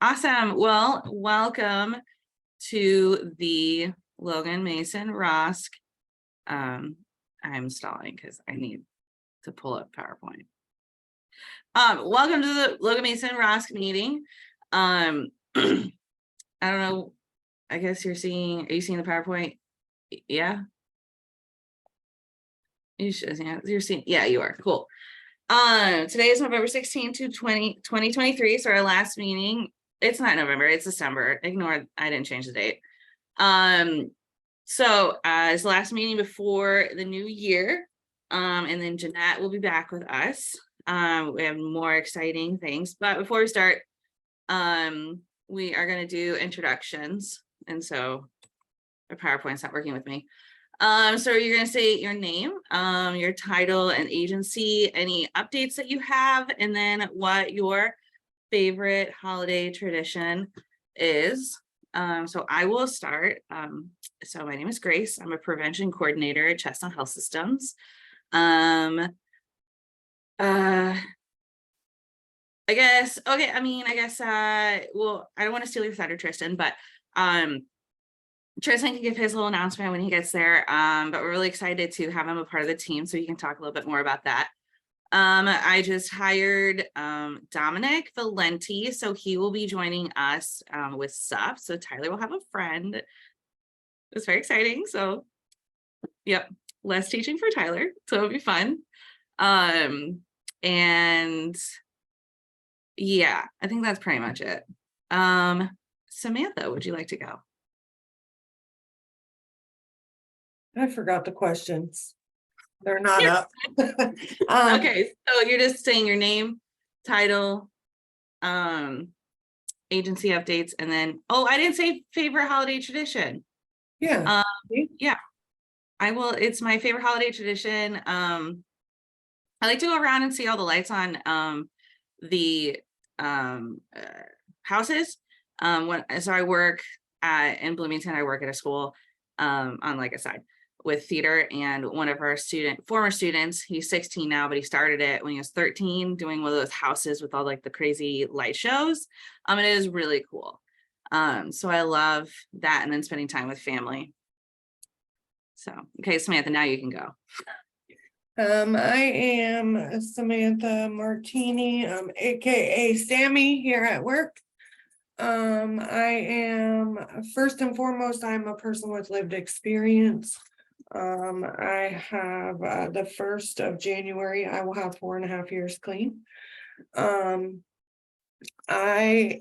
Awesome. Well, welcome to the Logan Mason ROSC. I'm stalling because I need to pull up PowerPoint. Welcome to the Logan Mason ROSC meeting. I don't know. I guess are you seeing the PowerPoint? Yeah. You're seeing, yeah, you are. Cool. Today is November 16th, 2023. So our last meeting, it's not November, it's December. Ignore, I didn't change the date. So it's the last meeting before the new year. And then Jeanette will be back with us. We have more exciting things, but before we start, we are going to do introductions. And so the PowerPoint's not working with me. So you're going to say your name, your title and agency, any updates that you have, and then what your favorite holiday tradition is. So I will start. So my name is Grace. I'm a prevention coordinator at Chestnut Health Systems. I guess, okay, well, I don't want to steal your thunder, Tristan, but Tristan can give his little announcement when he gets there, but we're really excited to have him a part of the team so you can talk a little bit more about that. I just hired Dominic Valenti, so he will be joining us with stuff. So Tyler will have a friend. It's very exciting. So, yep, less teaching for Tyler, so it'll be fun. And yeah, I think that's pretty much it. Samantha, would you like to go? I forgot the questions. They're not up. Okay, so you're just saying your name, title, agency updates, and then, oh, I didn't say favorite holiday tradition. Yeah. Yeah, I will. It's my favorite holiday tradition. I like to go around and see all the lights on the houses. So I work in Bloomington. I work at a school on like a side with theater, and one of our former students, he's 16 now, but he started it when he was 13, doing one of those houses with all like the crazy light shows. It is really cool. So I love that, and then spending time with family. So, okay, Samantha, now you can go. I am Samantha Martini, aka Sammy here at work. I am first and foremost, I'm a person with lived experience. I have the 1st of January, I will have 4.5 years clean. I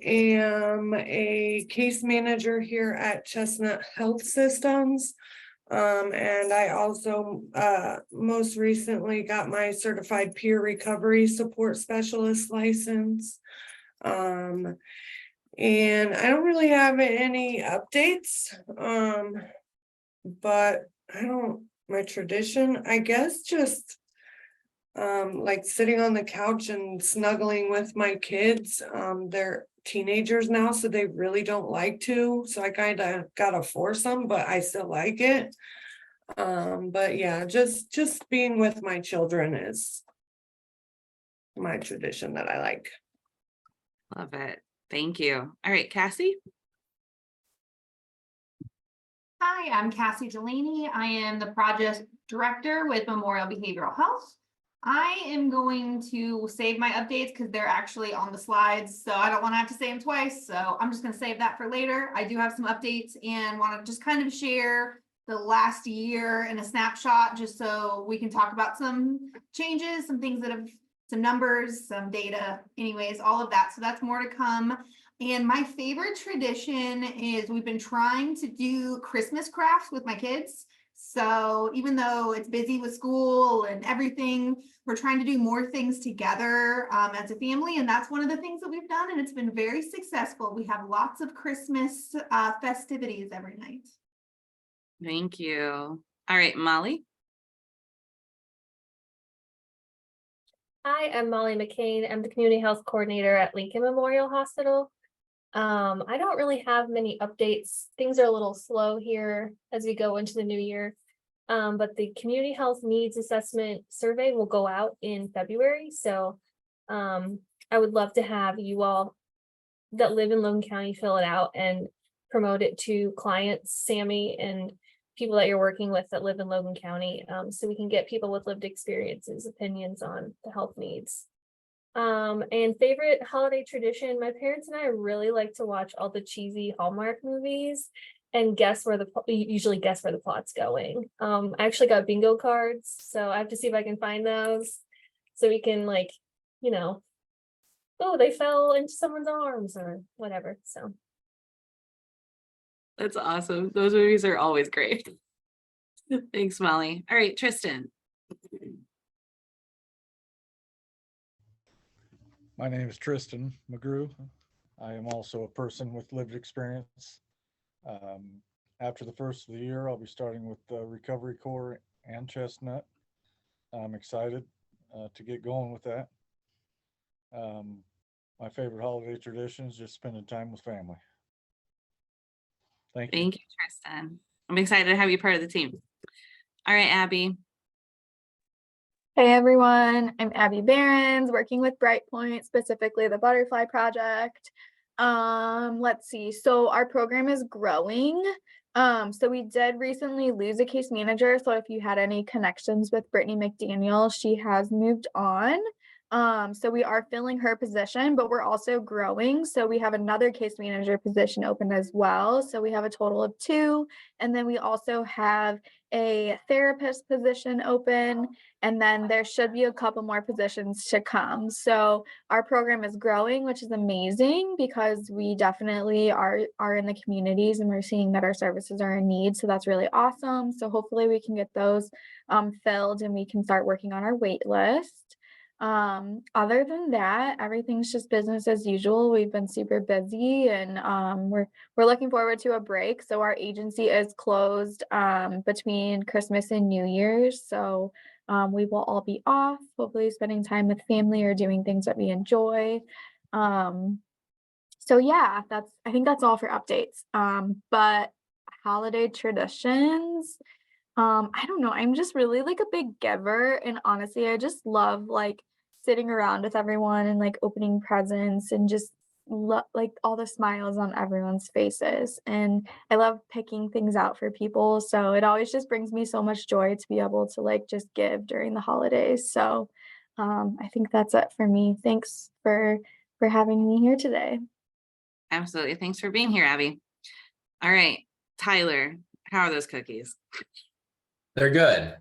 am a case manager here at Chestnut Health Systems. And I also most recently got my certified peer recovery support specialist license. And I don't really have any updates. But my tradition, I guess, just like sitting on the couch and snuggling with my kids. They're teenagers now, so they really don't like to, so I kind of gotta force them, but I still like it. But yeah, just being with my children is my tradition that I like. Love it. Thank you. All right, Cassie. Hi, I'm Cassie Gelini. I am the project director with Memorial Behavioral Health. I am going to save my updates because they're actually on the slides, so I don't want to have to say them twice. So I'm just going to save that for later. I do have some updates and want to just kind of share the last year in a snapshot, just so we can talk about some changes, some things that have, some numbers, some data, anyways, all of that. So that's more to come. And my favorite tradition is we've been trying to do Christmas crafts with my kids. So even though it's busy with school and everything, we're trying to do more things together as a family. And that's one of the things that we've done. And it's been very successful. We have lots of Christmas festivities every night. Thank you. All right, Molly. Hi, I'm Molly McCain. I'm the community health coordinator at Lincoln Memorial Hospital. I don't really have many updates. Things are a little slow here as we go into the new year. But the community health needs assessment survey will go out in February. So I would love to have you all that live in Logan County fill it out and promote it to clients, Sammy, and people that you're working with that live in Logan County, so we can get people with lived experiences, opinions on the health needs. And favorite holiday tradition, my parents and I really like to watch all the cheesy Hallmark movies and usually guess where the plot's going. I actually got bingo cards, so I have to see if I can find those so we can, like, you know, oh, they fell into someone's arms or whatever. So That's awesome. Those movies are always great. Thanks, Molly. All right, Tristan. My name is Tristan McGrew. I am also a person with lived experience. After the first of the year, I'll be starting with the Recovery Corps and Chestnut. I'm excited to get going with that. My favorite holiday tradition is just spending time with family. Thank you. Thank you, Tristan. I'm excited to have you part of the team. All right, Abby. Hey everyone, I'm Abby Behrens, working with Brightpoint, specifically the Butterfly Project. Let's see, so our program is growing. So we did recently lose a case manager. So if you had any connections with Brittany McDaniel, she has moved on. So we are filling her position, but we're also growing. So we have another case manager position open as well. So we have a total of 2. And then we also have a therapist position open. And then there should be a couple more positions to come. So our program is growing, which is amazing because we definitely are in the communities and we're seeing that our services are in need. So that's really awesome. So hopefully we can get those filled and we can start working on our wait list. Other than that, everything's just business as usual. We've been super busy and we're looking forward to a break. So our agency is closed between Christmas and New Year's. So we will all be off, hopefully spending time with family or doing things that we enjoy. So yeah, I think that's all for updates. But holiday traditions, I don't know. I'm just really like a big giver, and honestly, I just love like sitting around with everyone and like opening presents and just like all the smiles on everyone's faces. And I love picking things out for people, so it always just brings me so much joy to be able to like just give during the holidays. So I think that's it for me. Thanks for having me here today. Absolutely. Thanks for being here, Abby. All right, Tyler, how are those cookies? They're good.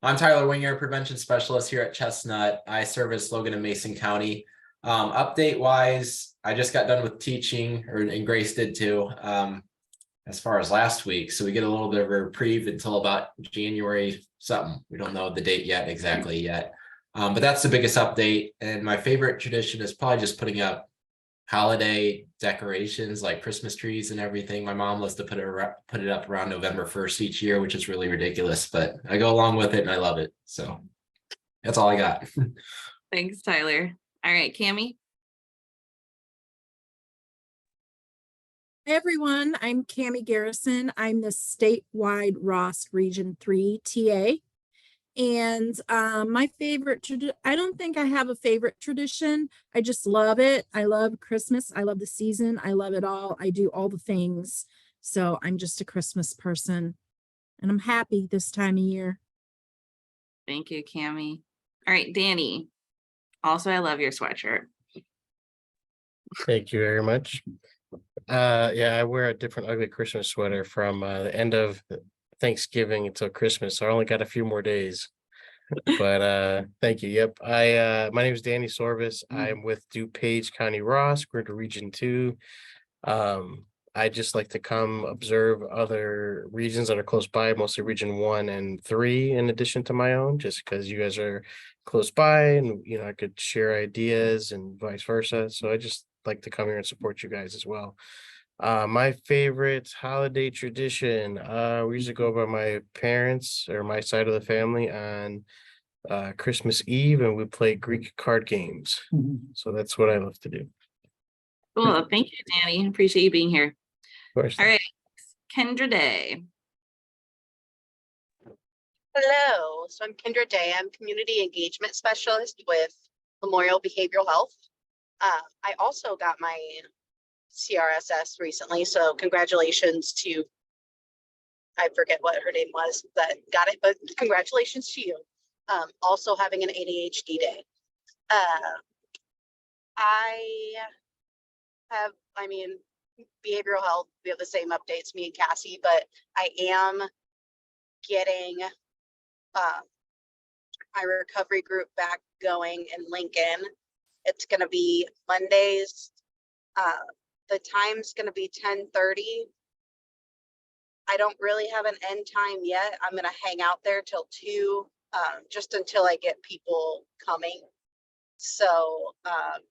I'm Tyler Winger, prevention specialist here at Chestnut. I service Logan and Mason County. Update wise, I just got done with teaching, and Grace did too, as far as last week. So we get a little bit of a reprieve until about January something. We don't know the date yet exactly yet. But that's the biggest update. And my favorite tradition is probably just putting up holiday decorations like Christmas trees and everything. My mom loves to put it up around November 1st each year, which is really ridiculous, but I go along with it and I love it. So that's all I got. Thanks, Tyler. All right, Cammie. Hey everyone, I'm Cammie Garrison. I'm the statewide ROSC Region 3 TA. And my favorite, I don't think I have a favorite tradition. I just love it. I love Christmas. I love the season. I love it all. I do all the things. So I'm just a Christmas person and I'm happy this time of year. Thank you, Cammie. All right, Danny. Also, I love your sweatshirt. Thank you very much. Yeah, I wear a different ugly Christmas sweater from the end of Thanksgiving until Christmas. So I only got a few more days. But thank you. Yep. My name is Danny Sorvis. I'm with DuPage County ROSC. We're to Region 2. I just like to come observe other regions that are close by, mostly Region 1 and 3, in addition to my own, just because you guys are close by and I could share ideas and vice versa. So I just like to come here and support you guys as well. My favorite holiday tradition, we usually go by my parents or my side of the family on Christmas Eve, and we play Greek card games. So that's what I love to do. Cool. Thank you, Danny. Appreciate you being here. Of course. All right, Kendra Day. Hello, so I'm Kendra Day. I'm Community Engagement Specialist with Memorial Behavioral Health. I also got my CRSS recently, so congratulations to, I forget what her name was that got it, but congratulations to you. Also having an ADHD day. I mean, behavioral health, we have the same updates, me and Cassie, but I am getting my recovery group back going in Lincoln. It's gonna be Mondays. The time's gonna be 10:30. I don't really have an end time yet. I'm gonna hang out there till 2, just until I get people coming. So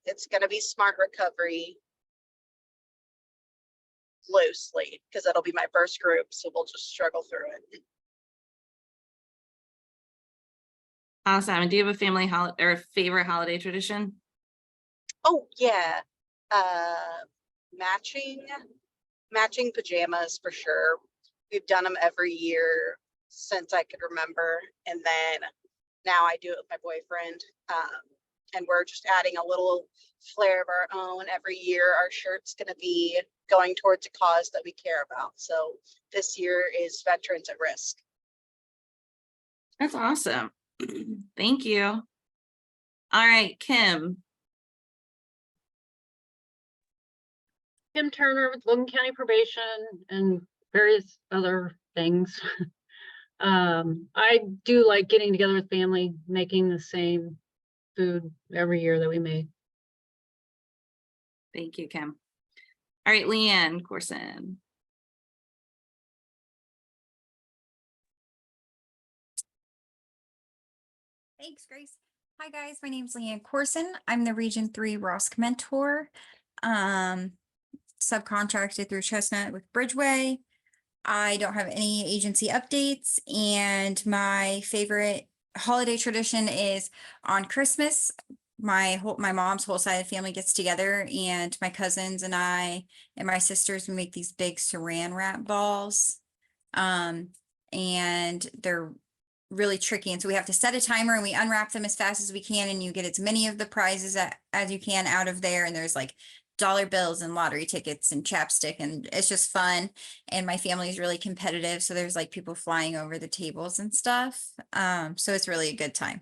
it's gonna be smart recovery loosely, because that'll be my first group, so we'll just struggle through it. Awesome. And do you have a family holiday or a favorite holiday tradition? Oh yeah, matching pajamas for sure. We've done them every year since I could remember, and then now I do it with my boyfriend. And we're just adding a little flair of our own every year. Our shirt's going to be going towards a cause that we care about. So this year is Veterans at Risk. That's awesome. Thank you. All right, Kim. Kim Turner with Logan County Probation and various other things. I do like getting together with family, making the same food every year that we make. Thank you, Kim. All right, Leanne Corson. Thanks, Grace. Hi, guys. My name's Leanne Corson. I'm the Region 3 ROSC mentor, subcontracted through Chestnut with Bridgeway. I don't have any agency updates, and my favorite holiday tradition is on Christmas. My mom's whole side of the family gets together, and my cousins and I and my sisters, we make these big saran wrap balls. And they're really tricky. And so we have to set a timer and we unwrap them as fast as we can, and you get as many of the prizes as you can out of there. And there's like dollar bills and lottery tickets and chapstick, and it's just fun. And my family is really competitive, so there's like people flying over the tables and stuff. So it's really a good time.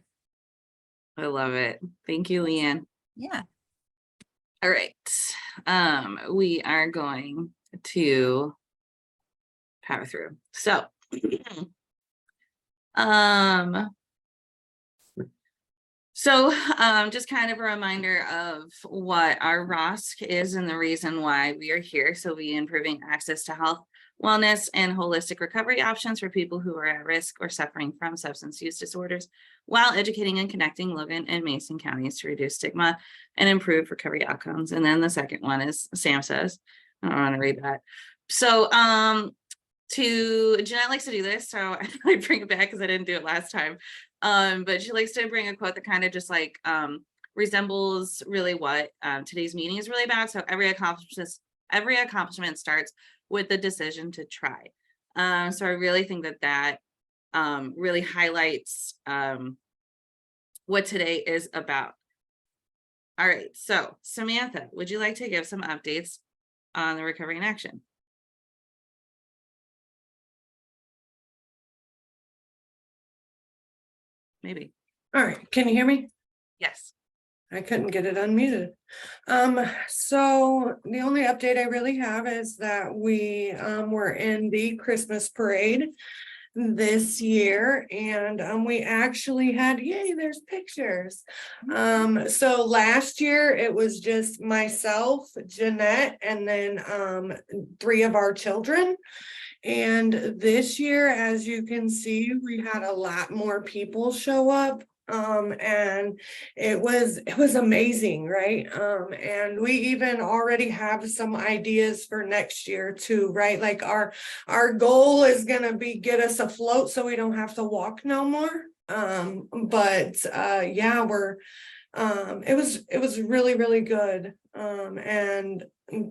I love it. Thank you, Leanne. Yeah. All right. We are going to power through. So just kind of a reminder of what our ROSC is and the reason why we are here. So we improving access to health, wellness, and holistic recovery options for people who are at risk or suffering from substance use disorders, while educating and connecting Logan and Mason counties to reduce stigma and improve recovery outcomes. And then the second one is Sam says, I don't want to read that. So Jeanette likes to do this, so I bring it back because I didn't do it last time. But she likes to bring a quote that kind of just like resembles really what today's meeting is really about. So every accomplishment starts with the decision to try. So I really think that really highlights what today is about. All right, so Samantha, would you like to give some updates on the Recovery in Action? Maybe. All right, can you hear me? Yes. I couldn't get it unmuted. So the only update I really have is that we were in the Christmas parade this year, and we actually had, yay, there's pictures. So last year it was just myself, Jeanette, and then 3 of our children. And this year, as you can see, we had a lot more people show up. And it was amazing, right? And we even already have some ideas for next year too, right? Like our goal is gonna be get us afloat so we don't have to walk no more. Yeah, it was really, really good. And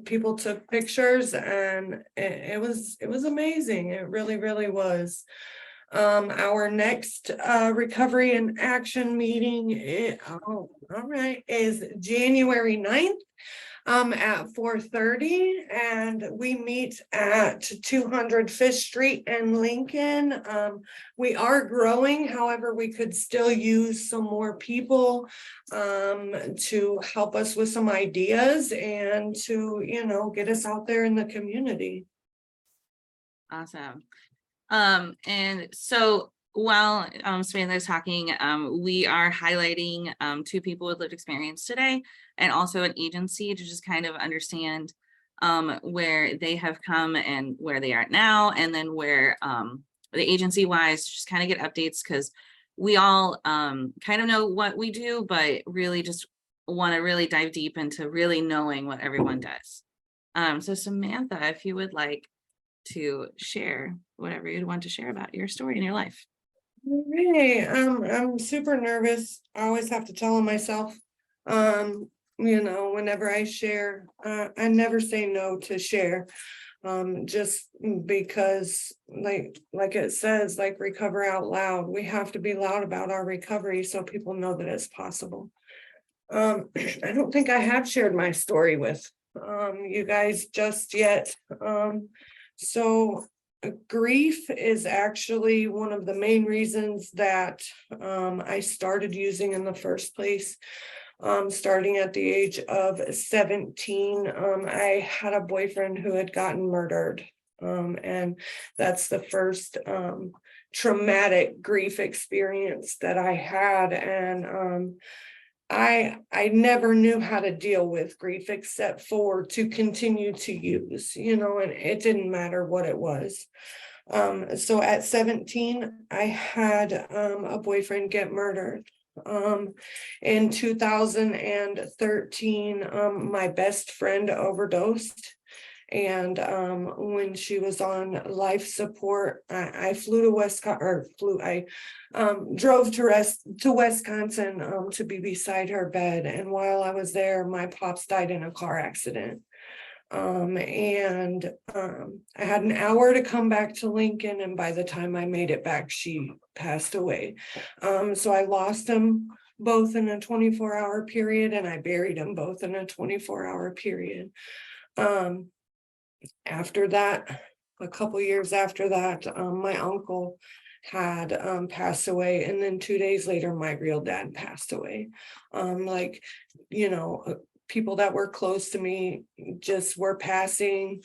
people took pictures, and it was amazing. It really, really was. Our next recovery and action meeting, all right, is January 9th. At 4:30, and we meet at 200 Fish Street in Lincoln. We are growing, however, we could still use some more people to help us with some ideas and to, get us out there in the community. Awesome. And so while Samantha's talking, we are highlighting 2 people with lived experience today, and also an agency to just kind of understand where they have come and where they are now, and then where the agency wise, just kind of get updates, because we all kind of know what we do, but really just want to really dive deep into really knowing what everyone does. So Samantha, if you would like to share whatever you'd want to share about your story in your life. Hey, I'm super nervous. I always have to tell myself, whenever I share, I never say no to share. Just because like it says, like recover out loud. We have to be loud about our recovery so people know that it's possible. I don't think I have shared my story with you guys just yet. So grief is actually one of the main reasons that I started using in the first place. Starting at the age of 17, I had a boyfriend who had gotten murdered. And that's the first traumatic grief experience that I had. And I never knew how to deal with grief except for to continue to use, and it didn't matter what it was. So at 17, I had a boyfriend get murdered. In 2013, my best friend overdosed. And when she was on life support, I flew to I drove to Wisconsin to be beside her bed. And while I was there, my pops died in a car accident. I had an hour to come back to Lincoln, and by the time I made it back, she passed away. So I lost them both in a 24-hour period, and I buried them both in a 24-hour period. After that, a couple years after that, my uncle had passed away, and then 2 days later, my real dad passed away. People that were close to me just were passing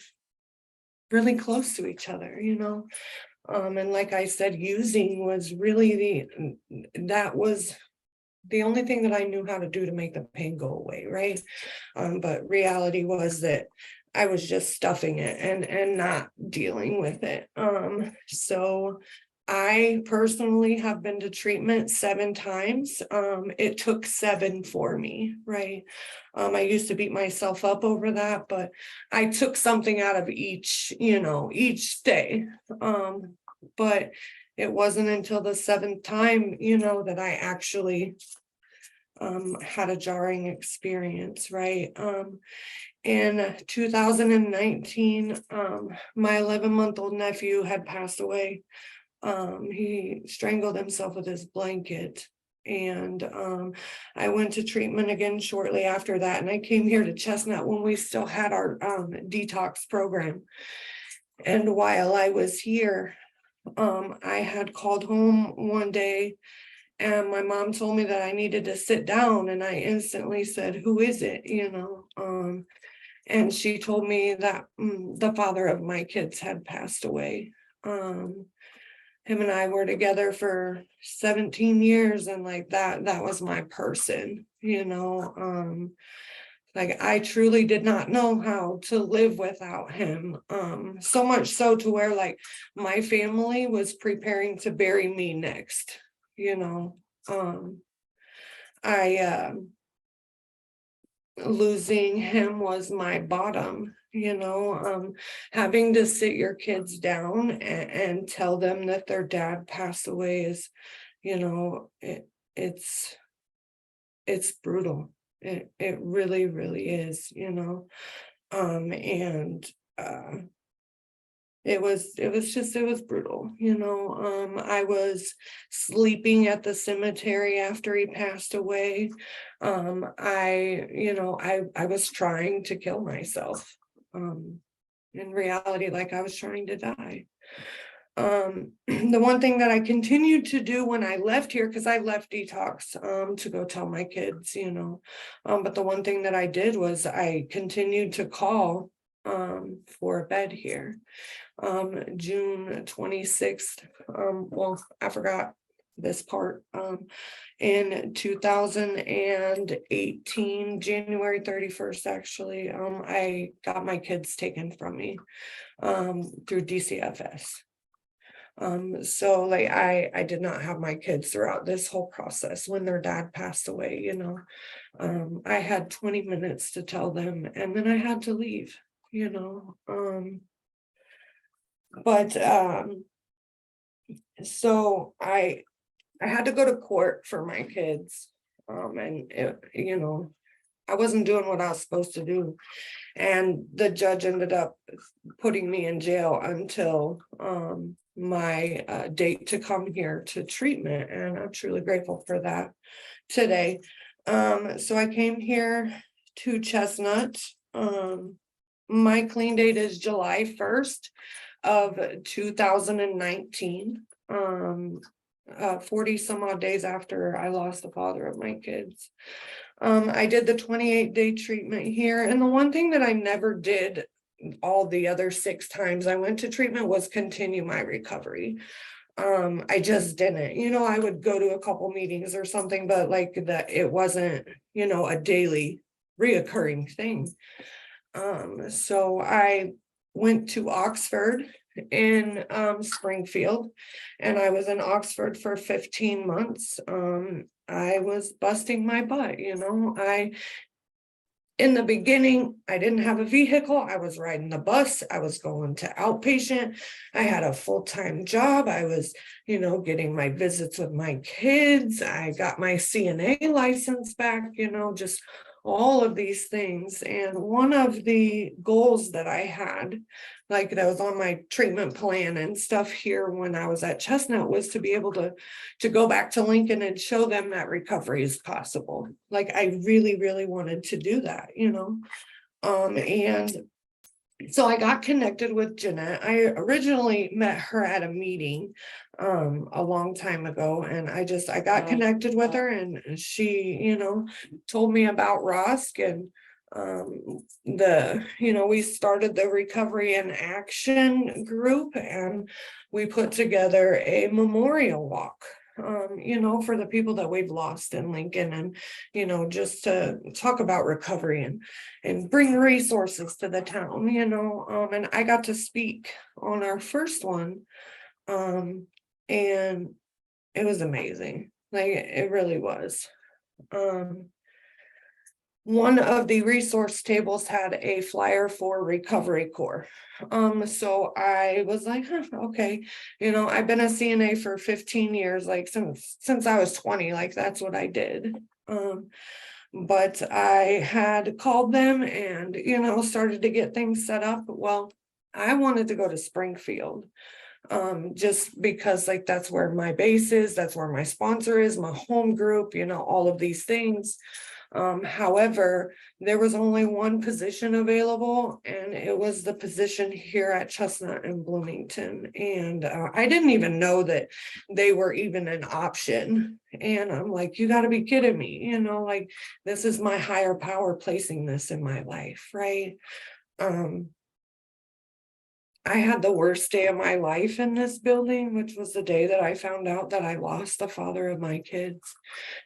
really close to each other, and like I said, using was really that was the only thing that I knew how to do to make the pain go away, right? But reality was that I was just stuffing it and not dealing with it. So I personally have been to treatment 7 times. It took 7 for me, right? I used to beat myself up over that, but I took something out of each day. But it wasn't until the 7th time, that I actually had a jarring experience, right? In 2019, my 11-month-old nephew had passed away. He strangled himself with his blanket. And I went to treatment again shortly after that. And I came here to Chestnut when we still had our detox program. And while I was here, I had called home one day, and my mom told me that I needed to sit down, and I instantly said, "Who is it?" And she told me that the father of my kids had passed away. Him and I were together for 17 years, and that was my person, I truly did not know how to live without him. So much so to where my family was preparing to bury me next, losing him was my bottom, having to sit your kids down and tell them that their dad passed away is, it's brutal. It really, really is, and it was brutal, you know. I was sleeping at the cemetery after he passed away. I was trying to kill myself. In reality, like I was trying to die. The one thing that I continued to do when I left here, because I left detox to go tell my kids, you know, but the one thing that I did was I continued to call for a bed here. June 26th, well, I forgot this part, in 2018, January 31st, actually, I got my kids taken from me through DCFS. So like I did not have my kids throughout this whole process. When their dad passed away, you know, I had 20 minutes to tell them, and then I had to leave, you know. So I had to go to court for my kids, and you know, I wasn't doing what I was supposed to do, and the judge ended up putting me in jail until my date to come here to treatment, and I'm truly grateful for that today. So I came here to Chestnut. My clean date is July 1st of 2019. 40 some odd days after I lost the father of my kids. I did the 28-day treatment here, and the one thing that I never did all the other 6 times I went to treatment was continue my recovery. I just didn't, you know. I would go to a couple meetings or something, but like that, it wasn't, you know, a daily reoccurring thing. So I went to Oxford in Springfield, and I was in Oxford for 15 months. I was busting my butt, you know. In the beginning, I didn't have a vehicle. I was riding the bus. I was going to outpatient. I had a full-time job. I was, you know, getting my visits with my kids. I got my CNA license back, you know, just all of these things. And one of the goals that I had, like that was on my treatment plan and stuff here when I was at Chestnut, was to be able to go back to Lincoln and show them that recovery is possible. Like I really, really wanted to do that, you know. And so I got connected with Jeanette. I originally met her at a meeting a long time ago, and I got connected with her, and she, you know, told me about ROSC, and we started the Recovery in Action group, and we put together a memorial walk, you know, for the people that we've lost in Lincoln, and, you know, just to talk about recovery and bring resources to the town, you know. And I got to speak on our first one, and it was amazing. Like it really was. One of the resource tables had a flyer for Recovery Corps. So I was like, huh, okay, you know, I've been a CNA for 15 years, like since I was 20, like that's what I did. But I had called them and, you know, started to get things set up. Well, I wanted to go to Springfield, just because like that's where my base is, that's where my sponsor is, my home group, you know, all of these things. However, there was only one position available, and it was the position here at Chestnut and Bloomington. And I didn't even know that they were even an option. And I'm like, you got to be kidding me, you know, like this is my higher power placing this in my life, right? I had the worst day of my life in this building, which was the day that I found out that I lost the father of my kids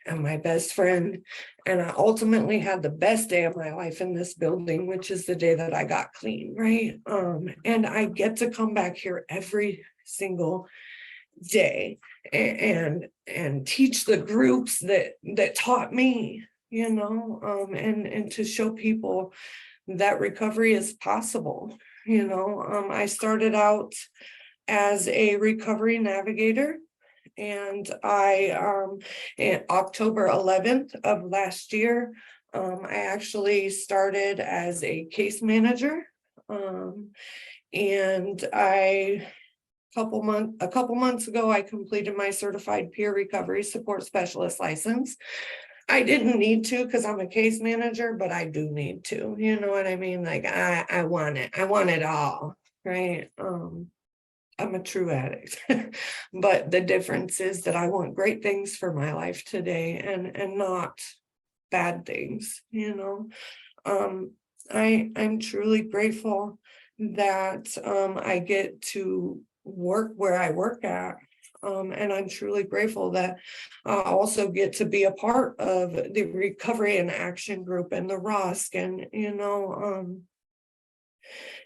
and my best friend. And I ultimately had the best day of my life in this building, which is the day that I got clean, right? And I get to come back here every single day and teach the groups that taught me, you know, and to show people that recovery is possible. You know, I started out as a recovery navigator, and in October 11th of last year, I actually started as a case manager. And a couple months ago, I completed my certified peer recovery support specialist license. I didn't need to because I'm a case manager, but I do need to, you know what I mean? Like I want it. I want it all, right? I'm a true addict. But the difference is that I want great things for my life today and not bad things, you know. I'm truly grateful that I get to work where I work at. And I'm truly grateful that I also get to be a part of the recovery and action group and the ROSC. And, you know,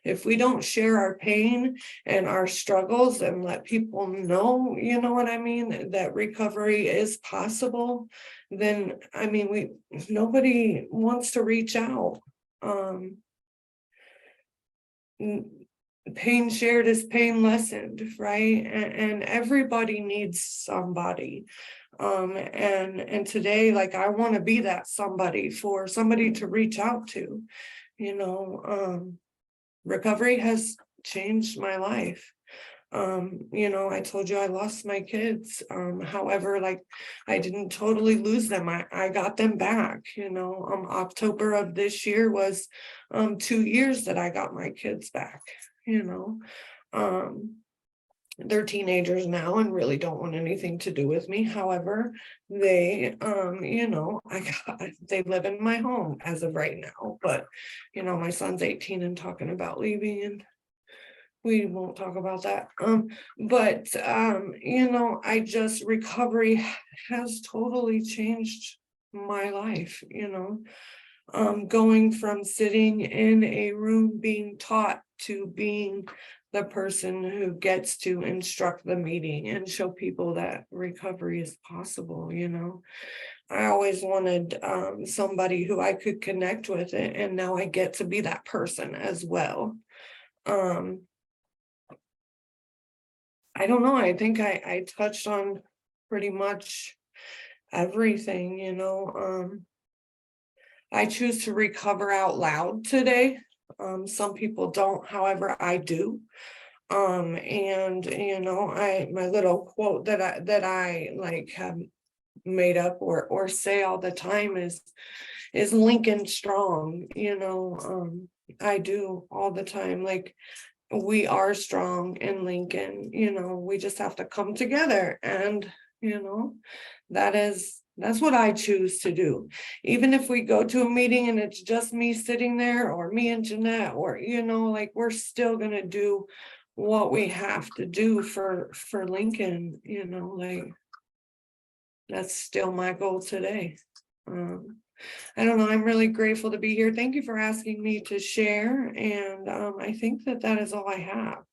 if we don't share our pain and our struggles and let people know, you know what I mean, that recovery is possible, then, I mean, nobody wants to reach out. Pain shared is pain lessened, right? And everybody needs somebody. And today, like, I want to be that somebody for somebody to reach out to, you know. Recovery has changed my life. You know, I told you I lost my kids. However, like, I didn't totally lose them. I got them back, you know. October of this year was 2 years that I got my kids back, you know. They're teenagers now and really don't want anything to do with me. However, they you know, they live in my home as of right now. But you know, my son's 18 and talking about leaving, and we won't talk about that. But you know, recovery has totally changed my life, you know. Going from sitting in a room being taught to being the person who gets to instruct the meeting and show people that recovery is possible, you know. I always wanted somebody who I could connect with, and now I get to be that person as well. I don't know, I think I touched on pretty much everything, you know. I choose to recover out loud today. Some people don't, however, I do. And you know, my little quote that I like have made up or say all the time is Lincoln strong, you know. I do all the time, like, we are strong in Lincoln, you know. We just have to come together, and you know, that's what I choose to do. Even if we go to a meeting and it's just me sitting there, or me and Jeanette, or you know, like, we're still gonna do what we have to do for Lincoln, you know. Like, that's still my goal today. I don't know, I'm really grateful to be here. Thank you for asking me to share, and I think that is all I have.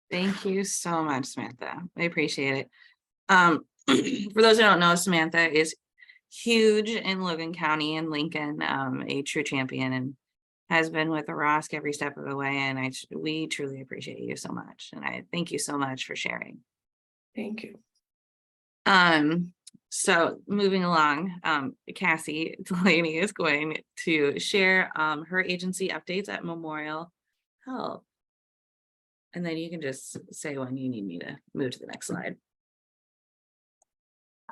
Thank you so much, Samantha. I appreciate it. For those who don't know, Samantha is huge in Logan County and Lincoln, a true champion, and has been with the ROSC every step of the way. And we truly appreciate you so much. And I thank you so much for sharing. Thank you. So moving along, Cassie Delaney is going to share her agency updates at Memorial Health. And then you can just say when you need me to move to the next slide.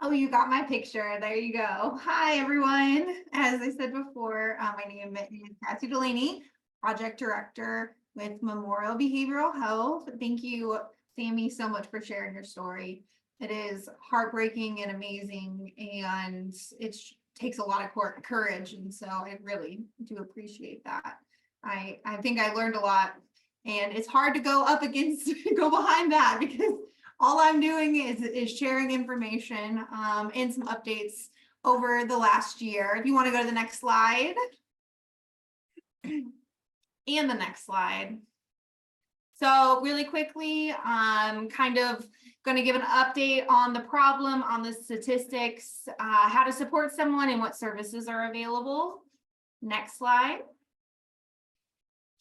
Oh, you got my picture. There you go. Hi, everyone. As I said before, my name is Cassie Delaney, Project Director with Memorial Behavioral Health. Thank you, Sammy, so much for sharing your story. It is heartbreaking and amazing, and it takes a lot of courage. And so I really do appreciate that. I think I learned a lot, and it's hard to go up against, go behind that, because all I'm doing is sharing information and some updates over the last year. If you want to go to the next slide. And the next slide. So really quickly, I'm kind of going to give an update on the problem, on the statistics, how to support someone and what services are available. Next slide.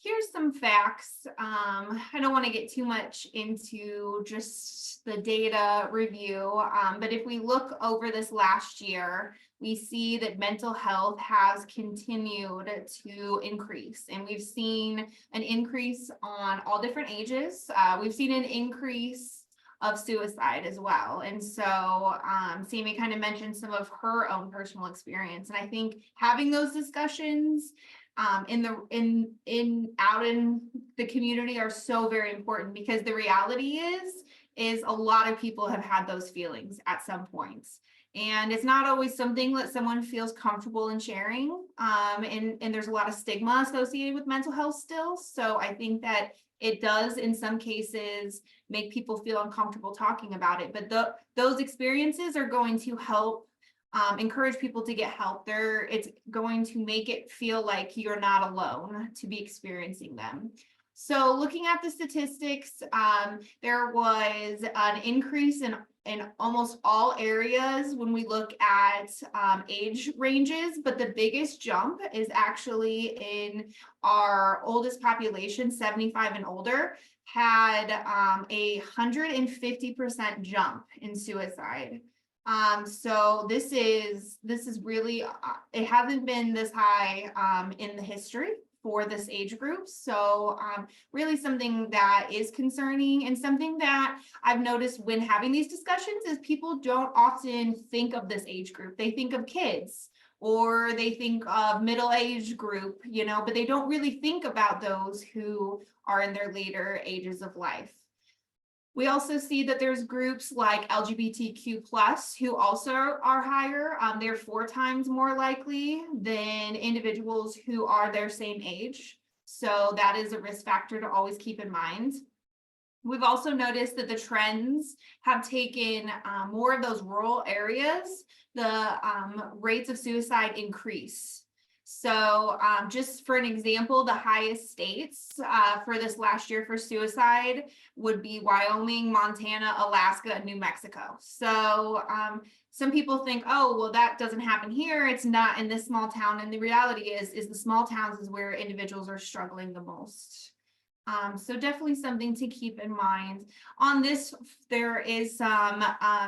Here's some facts. I don't want to get too much into just the data review, but if we look over this last year, we see that mental health has continued to increase. And we've seen an increase on all different ages. We've seen an increase of suicide as well. And so Sammy kind of mentioned some of her own personal experience. And I think having those discussions out in the community are so very important, because the reality is a lot of people have had those feelings at some points. And it's not always something that someone feels comfortable in sharing. And there's a lot of stigma associated with mental health still. So I think that it does, in some cases, make people feel uncomfortable talking about it. But those experiences are going to help encourage people to get help. It's going to make it feel like you're not alone to be experiencing them. So looking at the statistics, there was an increase in almost all areas when we look at age ranges, but the biggest jump is actually in our oldest population, 75 and older, had a 150% jump in suicide. So this is really, it hasn't been this high in the history for this age group. So really something that is concerning, and something that I've noticed when having these discussions is people don't often think of this age group. They think of kids, or they think of middle-aged group, you know, but they don't really think about those who are in their later ages of life. We also see that there's groups like LGBTQ+ who also are higher. They're 4 times more likely than individuals who are their same age. So that is a risk factor to always keep in mind. We've also noticed that the trends have taken more of those rural areas. The rates of suicide increase. So just for an example, the highest states for this last year for suicide would be Wyoming, Montana, Alaska, and New Mexico. So some people think, oh, well, that doesn't happen here. It's not in this small town. And the reality is the small towns is where individuals are struggling the most. So definitely something to keep in mind. On this, there is some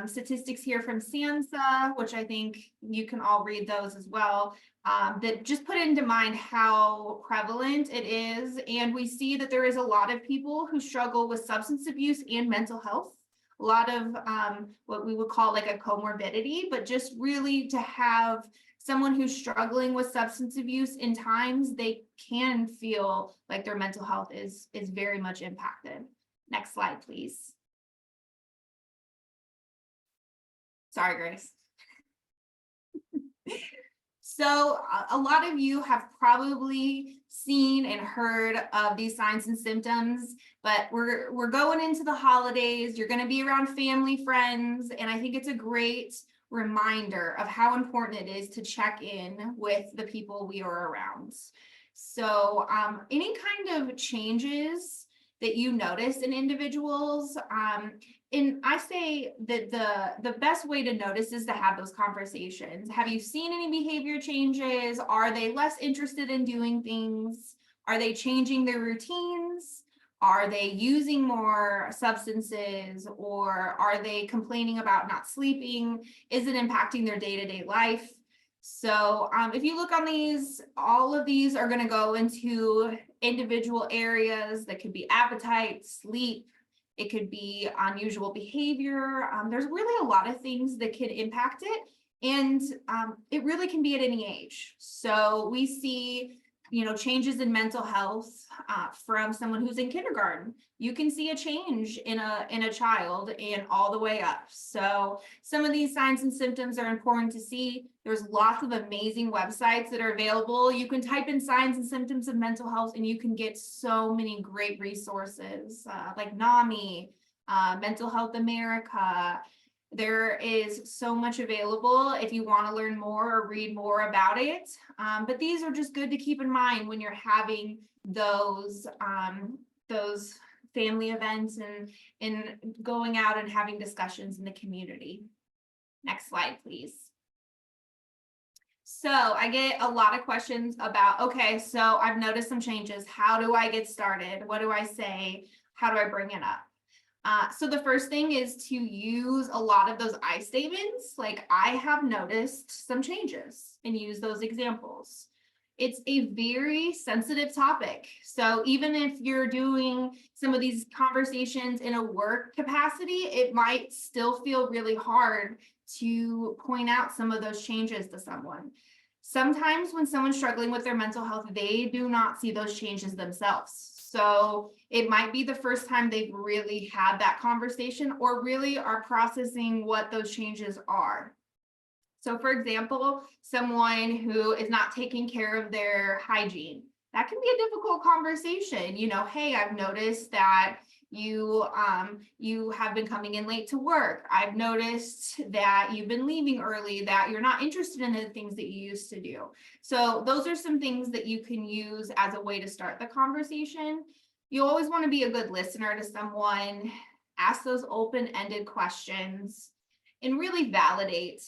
statistics here from SANSA, which I think you can all read those as well, that just put into mind how prevalent it is. And we see that there is a lot of people who struggle with substance abuse and mental health. A lot of what we would call like a comorbidity, but just really to have someone who's struggling with substance abuse, in times they can feel like their mental health is very much impacted. Next slide, please. Sorry, Grace. So a lot of you have probably seen and heard of these signs and symptoms, but we're going into the holidays. You're going to be around family, friends, and I think it's a great reminder of how important it is to check in with the people we are around. So any kind of changes that you notice in individuals, and I say that the best way to notice is to have those conversations. Have you seen any behavior changes? Are they less interested in doing things? Are they changing their routines? Are they using more substances, or are they complaining about not sleeping? Is it impacting their day-to-day life? So if you look on these, all of these are going to go into individual areas that could be appetite, sleep. It could be unusual behavior. There's really a lot of things that can impact it. And it really can be at any age. So we see, you know, changes in mental health from someone who's in kindergarten. You can see a change in a child and all the way up. So some of these signs and symptoms are important to see. There's lots of amazing websites that are available. You can type in signs and symptoms of mental health and you can get so many great resources like NAMI, Mental Health America. There is so much available if you want to learn more or read more about it. But these are just good to keep in mind when you're having those family events and going out and having discussions in the community. Next slide, please. So I get a lot of questions about, okay, so I've noticed some changes. How do I get started? What do I say? How do I bring it up? So the first thing is to use a lot of those I statements, like I have noticed some changes, and use those examples. It's a very sensitive topic. So even if you're doing some of these conversations in a work capacity, it might still feel really hard to point out some of those changes to someone. Sometimes when someone's struggling with their mental health, they do not see those changes themselves. So it might be the first time they've really had that conversation, or really are processing what those changes are. So for example, someone who is not taking care of their hygiene, that can be a difficult conversation. You know, hey, I've noticed that you have been coming in late to work. I've noticed that you've been leaving early, that you're not interested in the things that you used to do. So those are some things that you can use as a way to start the conversation. You always want to be a good listener to someone, ask those open-ended questions, and really validate.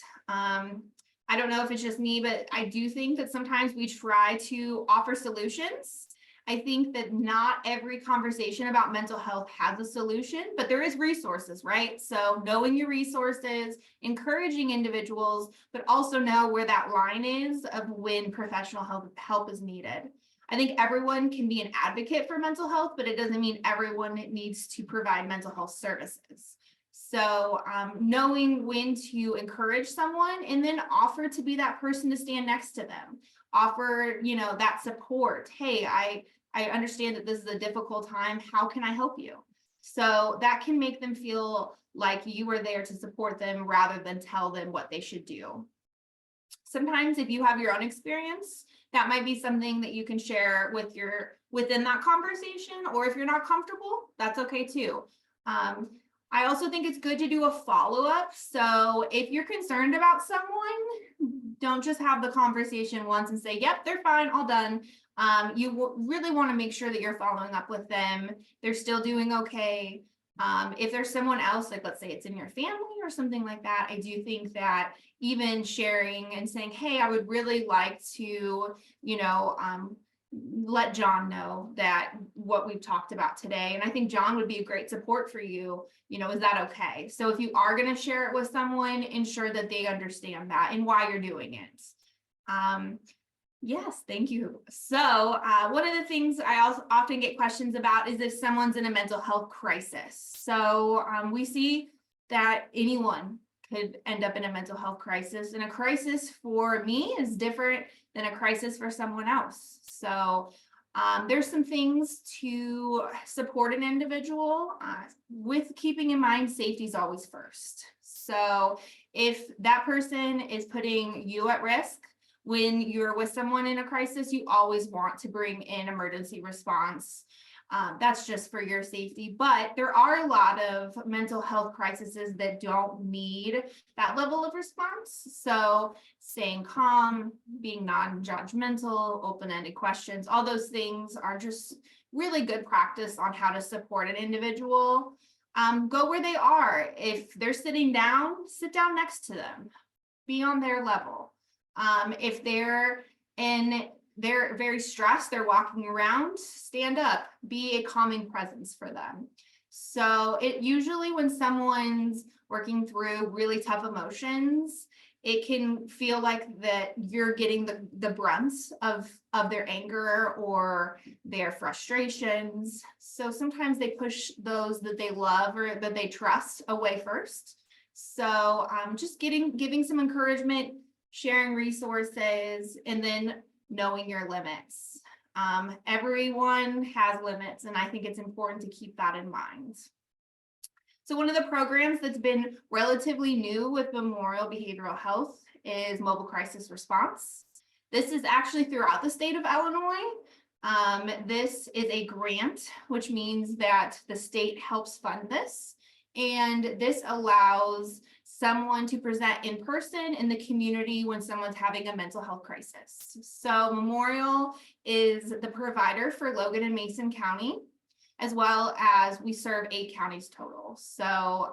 I don't know if it's just me, but I do think that sometimes we try to offer solutions. I think that not every conversation about mental health has a solution, but there is resources, right? So knowing your resources, encouraging individuals, but also know where that line is of when professional help is needed. I think everyone can be an advocate for mental health, but it doesn't mean everyone needs to provide mental health services. So knowing when to encourage someone, and then offer to be that person to stand next to them, offer, you know, that support. Hey, I understand that this is a difficult time. How can I help you? So that can make them feel like you are there to support them rather than tell them what they should do. Sometimes if you have your own experience, that might be something that you can share with within that conversation, or if you're not comfortable, that's okay too. I also think it's good to do a follow-up. So if you're concerned about someone, don't just have the conversation once and say, yep, they're fine, all done. You really want to make sure that you're following up with them. They're still doing okay. If there's someone else, like let's say it's in your family or something like that, I do think that even sharing and saying, hey, I would really like to, you know, let John know that what we've talked about today. And I think John would be a great support for you. You know, is that okay? So if you are going to share it with someone, ensure that they understand that and why you're doing it. Yes, thank you. So one of the things I also often get questions about is if someone's in a mental health crisis. So we see that anyone could end up in a mental health crisis, and a crisis for me is different than a crisis for someone else. So there's some things to support an individual with keeping in mind safety is always first. So if that person is putting you at risk when you're with someone in a crisis, you always want to bring in emergency response. That's just for your safety. But there are a lot of mental health crises that don't need that level of response. So staying calm, being non-judgmental, open-ended questions, all those things are just really good practice on how to support an individual. Go where they are. If they're sitting down, sit down next to them. Be on their level. If they're very stressed, they're walking around, stand up, be a calming presence for them. So it usually, when someone's working through really tough emotions, it can feel like that you're getting the brunt of their anger or their frustrations. So sometimes they push those that they love or that they trust away first. So just giving some encouragement, sharing resources, and then knowing your limits. Everyone has limits, and I think it's important to keep that in mind. So one of the programs that's been relatively new with Memorial Behavioral Health is Mobile Crisis Response. This is actually throughout the state of Illinois. This is a grant, which means that the state helps fund this. And this allows someone to present in person in the community when someone's having a mental health crisis. So Memorial is the provider for Logan and Mason County, as well as we serve 8 counties total. So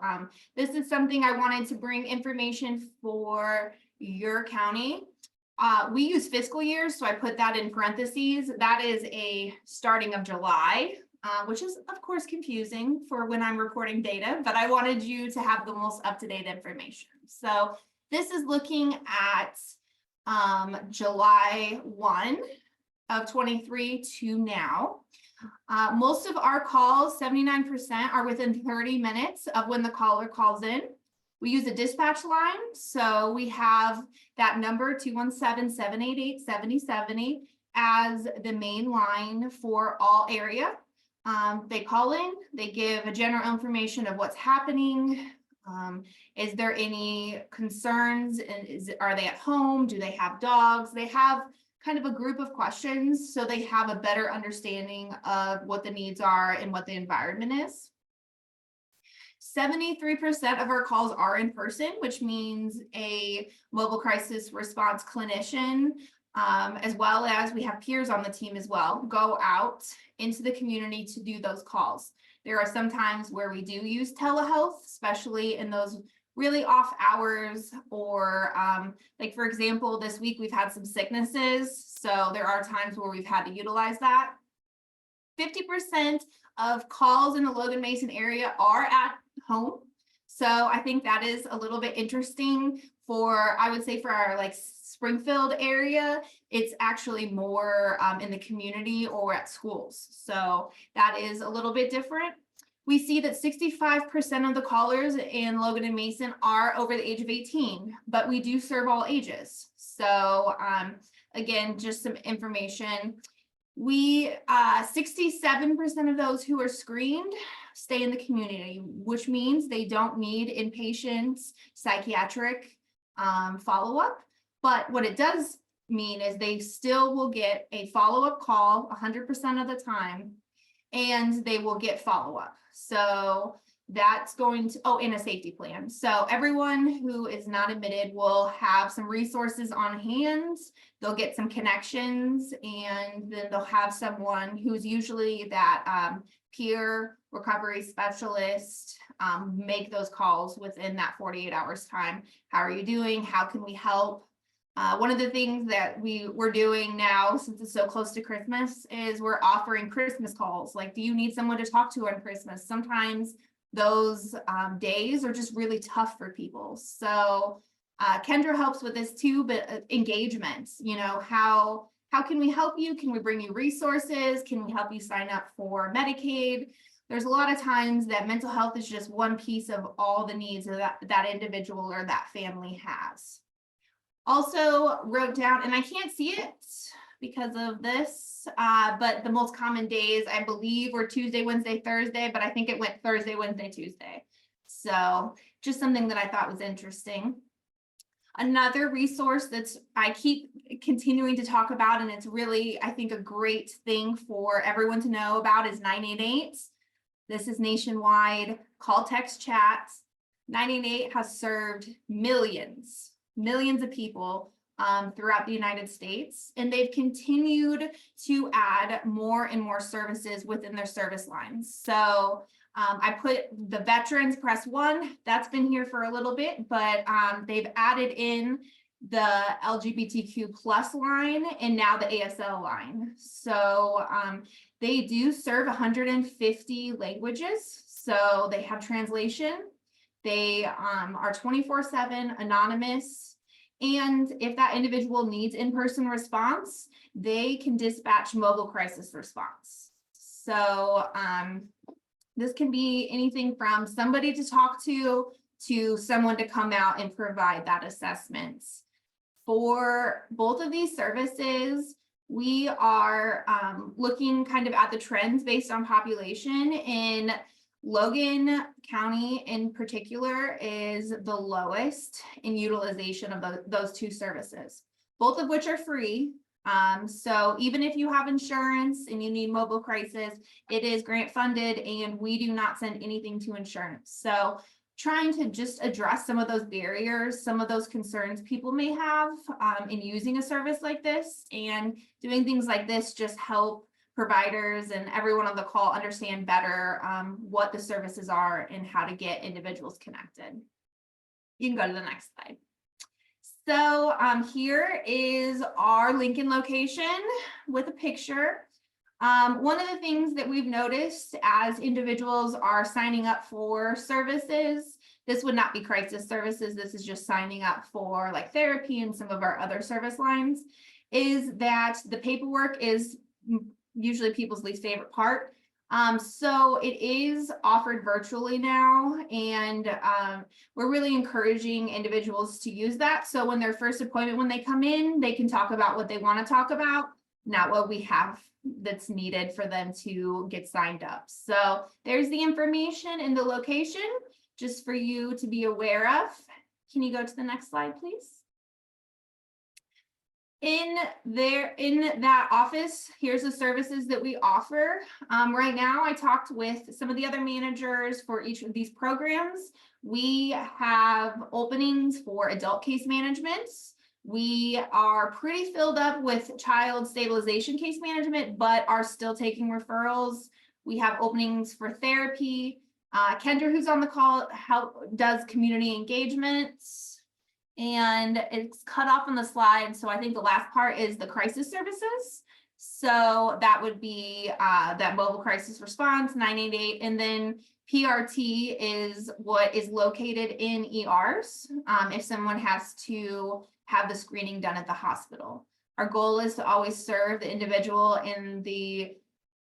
this is something I wanted to bring information for your county. We use fiscal years, so I put that in parentheses. That is a starting of July which is of course confusing for when I'm reporting data, but I wanted you to have the most up-to-date information. So this is looking at July 1 of 23 to now. Most of our calls, 79%, are within 30 minutes of when the caller calls in. We use a dispatch line, so we have that number 217-788-7070 as the main line for all area. They call in, they give a general information of what's happening. Is there any concerns? And are they at home? Do they have dogs? They have kind of a group of questions, so they have a better understanding of what the needs are and what the environment is. 73% of our calls are in person, which means a mobile crisis response clinician, as well as we have peers on the team as well, go out into the community to do those calls. There are some times where we do use telehealth, especially in those really off hours, or like for example, this week we've had some sicknesses, so there are times where we've had to utilize that. 50% of calls in the Logan Mason area are at home, so I think that is a little bit interesting. For, I would say, for our like Springfield area, it's actually more in the community or at schools, so that is a little bit different. We see that 65% of the callers in Logan and Mason are over the age of 18, but we do serve all ages. So again, just some information. We 67% of those who are screened stay in the community, which means they don't need inpatient psychiatric follow-up. But what it does mean is they still will get a follow-up call 100% of the time, and they will get follow-up. So that's going to, oh, in a safety plan. So everyone who is not admitted will have some resources on hand. They'll get some connections, and then they'll have someone who's usually that peer recovery specialist make those calls within that 48 hours time. How are you doing? How can we help? One of the things that we're doing now, since it's so close to Christmas, is we're offering Christmas calls. Like, do you need someone to talk to on Christmas? Sometimes those days are just really tough for people. So Kendra helps with this too, but engagement, you know, how can we help you? Can we bring you resources? Can we help you sign up for Medicaid? There's a lot of times that mental health is just one piece of all the needs that that individual or that family has. Also wrote down, and I can't see it because of this, but the most common days I believe were Tuesday, Wednesday, Thursday, but I think it went Thursday, Wednesday, Tuesday. So just something that I thought was interesting. Another resource that's I keep continuing to talk about, and it's really, I think, a great thing for everyone to know about, is 988. This is nationwide call, text, chat. 988 has served millions of people throughout the United States, and they've continued to add more and more services within their service lines. So I put the veterans press 1, that's been here for a little bit, but they've added in the LGBTQ plus line and now the ASL line. So they do serve 150 languages. So they have translation. They are 24/7 anonymous. And if that individual needs in-person response, they can dispatch mobile crisis response. So this can be anything from somebody to talk to someone to come out and provide that assessment. For both of these services, we are looking kind of at the trends based on population. In Logan County in particular is the lowest in utilization of those two services, both of which are free. So even if you have insurance and you need mobile crisis, it is grant funded, and we do not send anything to insurance. So trying to just address some of those barriers, some of those concerns people may have in using a service like this, and doing things like this just help providers and everyone on the call understand better what the services are and how to get individuals connected. You can go to the next slide. So here is our Lincoln location with a picture. One of the things that we've noticed as individuals are signing up for services, this would not be crisis services, this is just signing up for like therapy and some of our other service lines, is that the paperwork is usually people's least favorite part. So it is offered virtually now, and we're really encouraging individuals to use that. So when their first appointment, when they come in, they can talk about what they want to talk about, not what we have that's needed for them to get signed up. So there's the information and the location just for you to be aware of. Can you go to the next slide, please? In that office, here's the services that we offer. Right now, I talked with some of the other managers for each of these programs. We have openings for adult case management. We are pretty filled up with child stabilization case management, but are still taking referrals. We have openings for therapy. Kendra, who's on the call, does community engagements. And it's cut off on the slide. So I think the last part is the crisis services. So that would be that mobile crisis response 988. And then PRT is what is located in ERs if someone has to have the screening done at the hospital. Our goal is to always serve the individual in the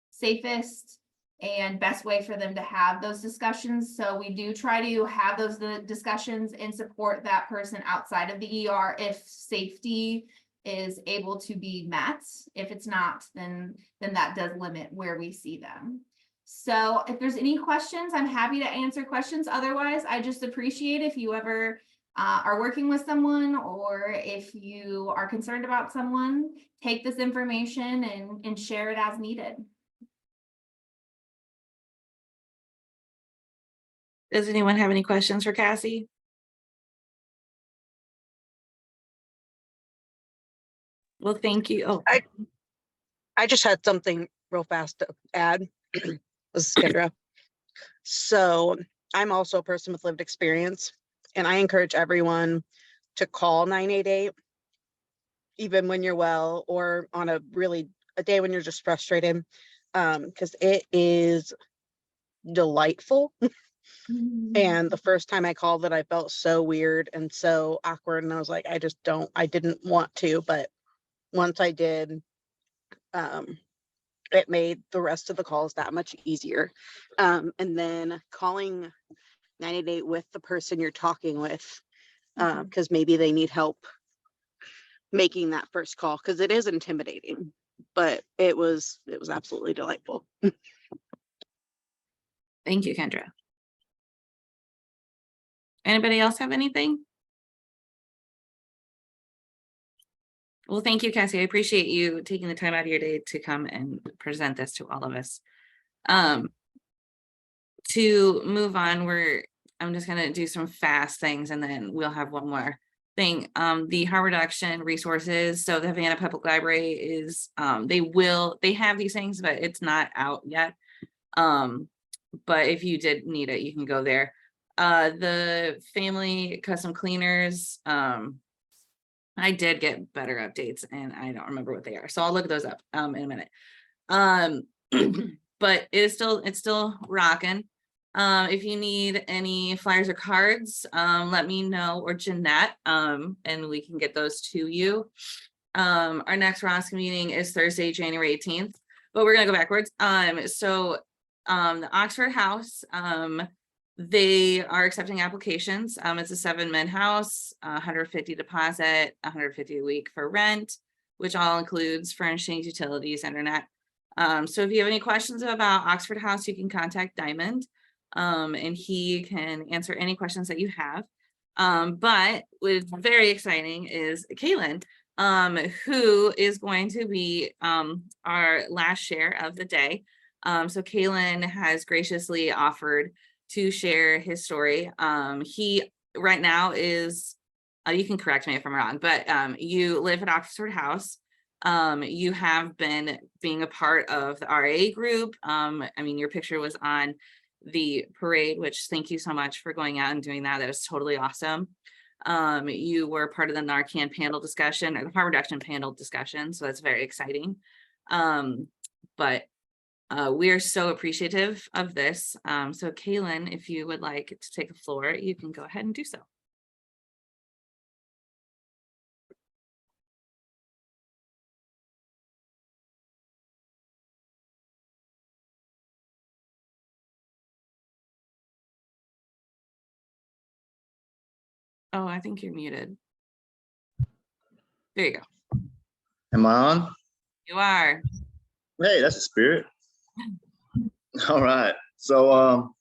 safest and best way for them to have those discussions. So we do try to have those discussions and support that person outside of the ER if safety is able to be met. If it's not, then that does limit where we see them. So if there's any questions, I'm happy to answer questions. Otherwise, I just appreciate if you ever are working with someone, or if you are concerned about someone, take this information and share it as needed. Does anyone have any questions for Cassie? Well, thank you. Oh, I just had something real fast to add. This is Kendra. So I'm also a person with lived experience, and I encourage everyone to call 988, even when you're well, or on a day when you're just frustrated, because it is delightful. And the first time I called it, I felt so weird and so awkward. And I was like, I didn't want to, but once I did, it made the rest of the calls that much easier. And then calling 988 with the person you're talking with, because maybe they need help making that first call, because it is intimidating, but it was absolutely delightful. thank you, Kendra. Anybody else have anything? Well, thank you, Cassie. I appreciate you taking the time out of your day to come and present this to all of us. To move on, I'm just gonna do some fast things and then we'll have one more thing. The harm reduction resources. So the Havana Public Library is, they have these things, but it's not out yet. But if you did need it, you can go there. The family custom cleaners, I did get better updates and I don't remember what they are. So I'll look those up in a minute. But it's still rocking. If you need any flyers or cards, let me know, or Jeanette, and we can get those to you. Our next ROSC meeting is Thursday, January 18th, but we're gonna go backwards. So the Oxford House, they are accepting applications. It's a 7-man house, 150 deposit, 150 a week for rent, which all includes furnishings, utilities, internet. So if you have any questions about Oxford House, you can contact Diamond, and he can answer any questions that you have. But what's very exciting is Kaylin, who is going to be our last share of the day. So Kaylin has graciously offered to share his story. He right now is, you can correct me if I'm wrong, but you live at Oxford House. You have been being a part of the RA group. I mean, your picture was on the parade, which thank you so much for going out and doing that. That was totally awesome. You were part of the Narcan panel discussion, or the harm reduction panel discussion. So that's very exciting. but we are so appreciative of this. So Kaylin, if you would like to take the floor, you can go ahead and do so. Oh, I think you're muted. There you go. Am I on? You are. Hey, that's the spirit. All right. So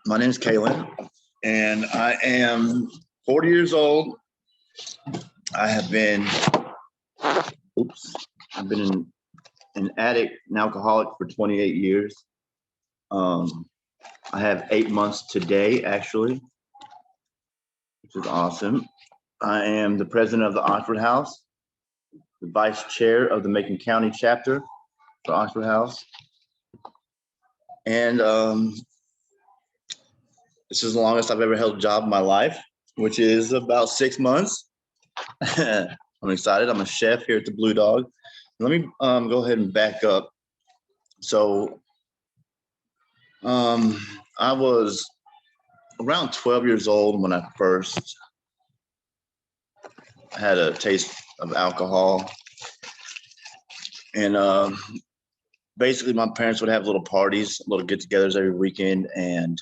my name is Kaylin, and I am 40 years old. I have been, I've been an addict and alcoholic for 28 years. I have 8 months today, actually, which is awesome. I am the president of the Oxford House, the vice chair of the Macon County chapter for Oxford House. And this is the longest I've ever held a job in my life, which is about 6 months. I'm excited. I'm a chef here at the Blue Dog. Let me go ahead and back up. So I was around 12 years old when I first had a taste of alcohol. And basically my parents would have little parties, little get-togethers every weekend, and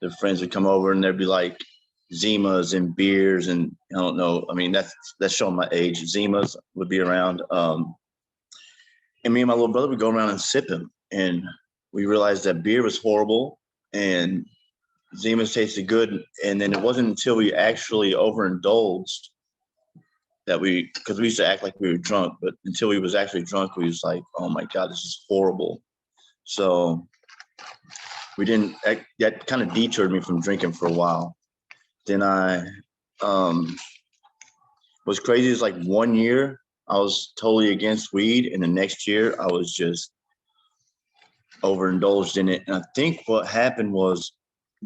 their friends would come over and there'd be like Zimas and beers and I don't know. I mean, that's showing my age. Zimas would be around. And me and my little brother would go around and sip them. And we realized that beer was horrible and Zimas tasted good. And then it wasn't until we actually overindulged that because we used to act like we were drunk, but until we was actually drunk, we was like, oh my God, this is horrible. So we didn't, that kind of detoured me from drinking for a while. Then I, what's crazy is like 1 year, I was totally against weed. And the next year I was just overindulged in it. And I think what happened was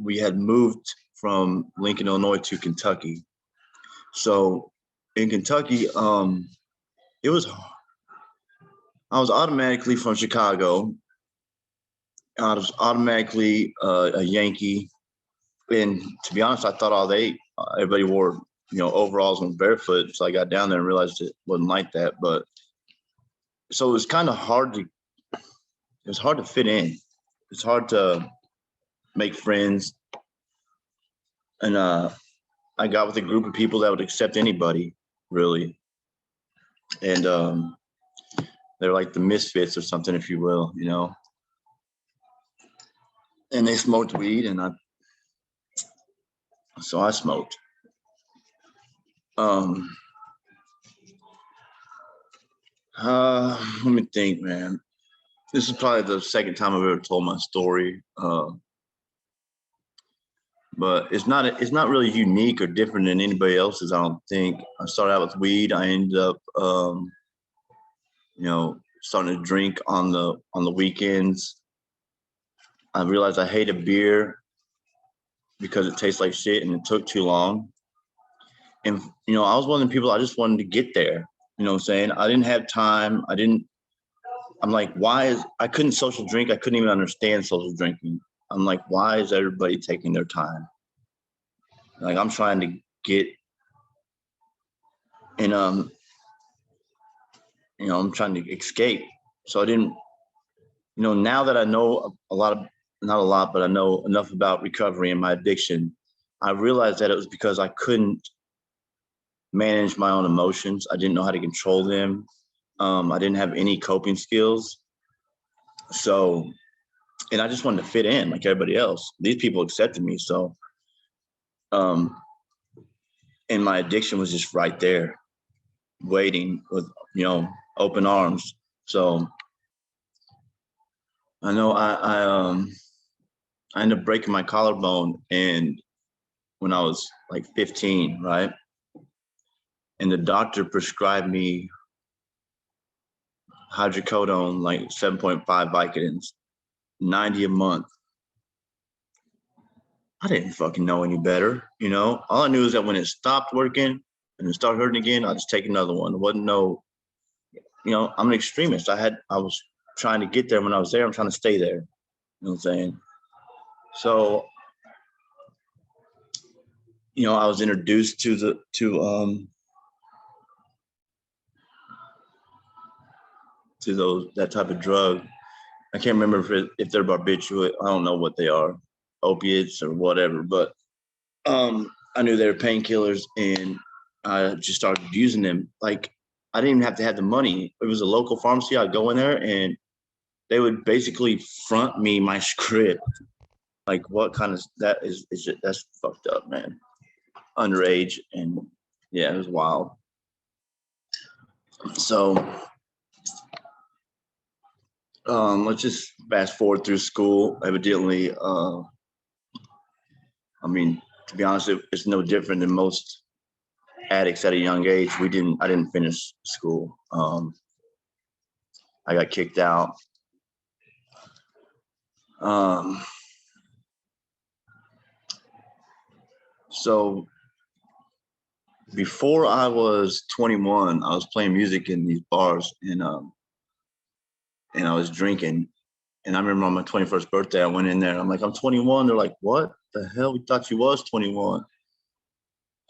we had moved from Lincoln, Illinois to Kentucky. So in Kentucky, I was automatically from Chicago. I was automatically a Yankee. And to be honest, I thought everybody wore, overalls and barefoot. So I got down there and realized it wasn't like that. But so it was kind of hard to fit in. It's hard to make friends. And I got with a group of people that would accept anybody, really. And they're like the misfits or something, if you will, And they smoked weed, and so I smoked. Let me think, man. This is probably the second time I've ever told my story. But it's not really unique or different than anybody else's, I don't think. I started out with weed. I ended up, starting to drink on the weekends. I realized I hated beer because it tastes like shit and it took too long. And, I was one of the people, I just wanted to get there. You know what I'm saying? I didn't have time. I'm like, I couldn't social drink. I couldn't even understand social drinking. I'm like, why is everybody taking their time? Like, I'm trying to get, and I'm trying to escape. So I didn't, now that I know not a lot, but I know enough about recovery and my addiction, I realized that it was because I couldn't manage my own emotions. I didn't know how to control them. I didn't have any coping skills. So, and I just wanted to fit in like everybody else. These people accepted me. So, and my addiction was just right there, waiting with, open arms. So I know I ended up breaking my collarbone when I was like 15, right? And the doctor prescribed me hydrocodone, like 7.5 Vicodins, 90 a month. I didn't fucking know any better, All I knew is that when it stopped working and it started hurting again, I just take another one. There wasn't no you know, I'm an extremist. I was trying to get there. When I was there, I'm trying to stay there. You know what I'm saying? So, you know, I was introduced to that type of drug. I can't remember if they're barbiturate. I don't know what they are, opiates or whatever. But I knew they were painkillers, and I just started using them. Like, I didn't even have to have the money. It was a local pharmacy. I'd go in there, and they would basically front me my script. Like, what kind of that's fucked up, man. Underage, and yeah, it was wild. So let's just fast forward through school. Evidently, I mean, to be honest, it's no different than most addicts at a young age. I didn't finish school. I got kicked out. So before I was 21, I was playing music in these bars, and I was drinking. And I remember on my 21st birthday, I went in there. I'm like, I'm 21. They're like, what the hell? We thought you was 21.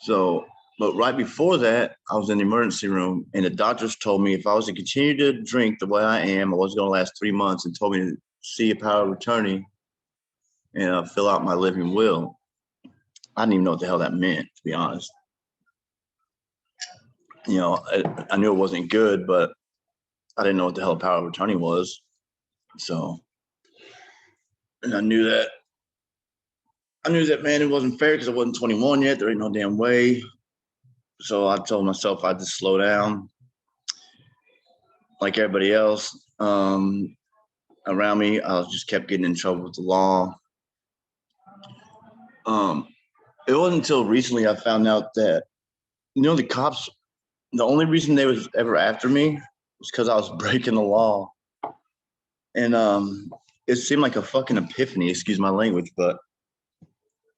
So, but right before that, I was in the emergency room, and the doctors told me if I was to continue to drink the way I am, I was going to last 3 months, and told me to see a power of attorney and fill out my living will. I didn't even know what the hell that meant, to be honest. You know, I knew it wasn't good, but I didn't know what the hell a power of attorney was. So, and I knew that, man, it wasn't fair because I wasn't 21 yet. There ain't no damn way. So I told myself I'd just slow down like everybody else around me. I just kept getting in trouble with the law. It wasn't until recently I found out that, you know, the cops, the only reason they was ever after me was because I was breaking the law. And it seemed like a fucking epiphany, excuse my language, but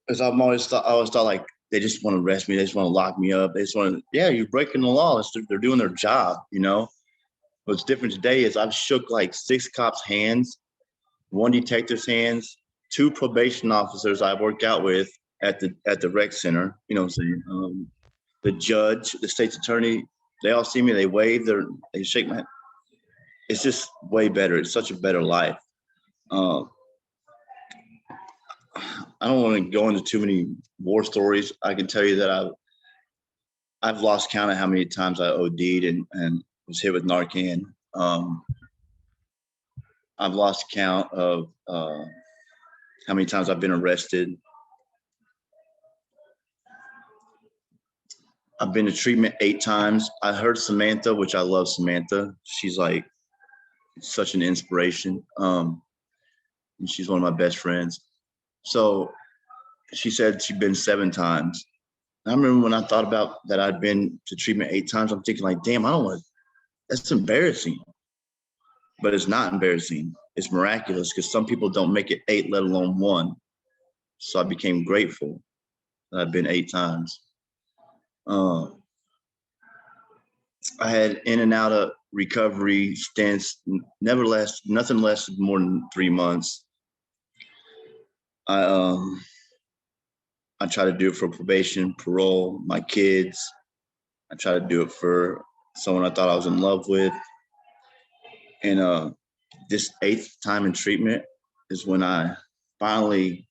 because I always thought like they just want to arrest me, they just want to lock me up, they just want to, yeah, you're breaking the law. They're doing their job, you know. What's different today is I've shook like 6 cops' hands, 1 detective's hands, 2 probation officers I worked out with at the rec center. You know what I'm saying? The judge, the state's attorney, they all see me, they wave, they shake my hand. It's just way better. It's such a better life. I don't want to go into too many war stories. I can tell you that I've lost count of how many times I OD'd and was hit with Narcan. I've lost count of how many times I've been arrested. I've been to treatment 8 times. I heard Samantha, which I love Samantha. She's like such an inspiration. And she's one of my best friends. So she said she'd been 7 times. I remember when I thought about that I'd been to treatment 8 times, I'm thinking like, damn, that's embarrassing. But it's not embarrassing. It's miraculous because some people don't make it 8, let alone 1. So I became grateful that I've been 8 times. I had in and out of recovery stints, nothing less than more than 3 months. I try to do it for probation, parole, my kids. I try to do it for someone I thought I was in love with. And this 8th time in treatment is when I finally